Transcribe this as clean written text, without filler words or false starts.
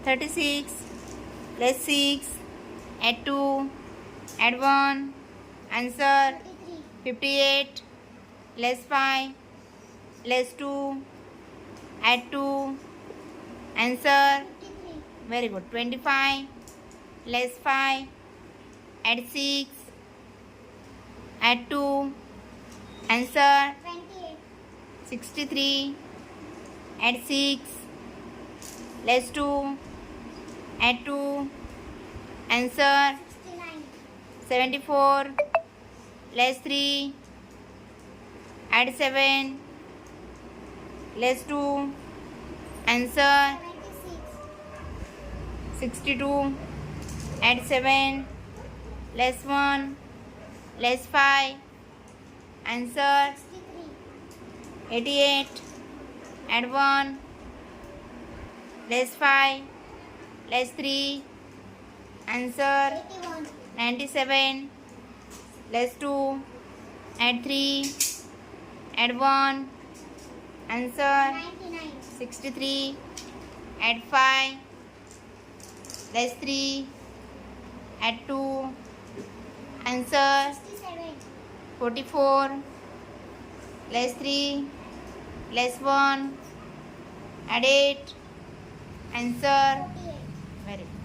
36 plus 6, add 2, add 1, answer 58 plus 5 plus 2, add 2, answer very good 25 plus 5, add 6, add 2, answer 63, add 6 plus 2, add 2, answer 74 plus 3, add 7 plus 2, answer 62, add 7 plus 1 plus 5, answer 88, add 1 plus 5 plus 3, answer 97 plus 2, add 3, add 1, answer 63, add 5 plus 3, add 2, answer 44 plus 3 plus 1, add 8, answer very good.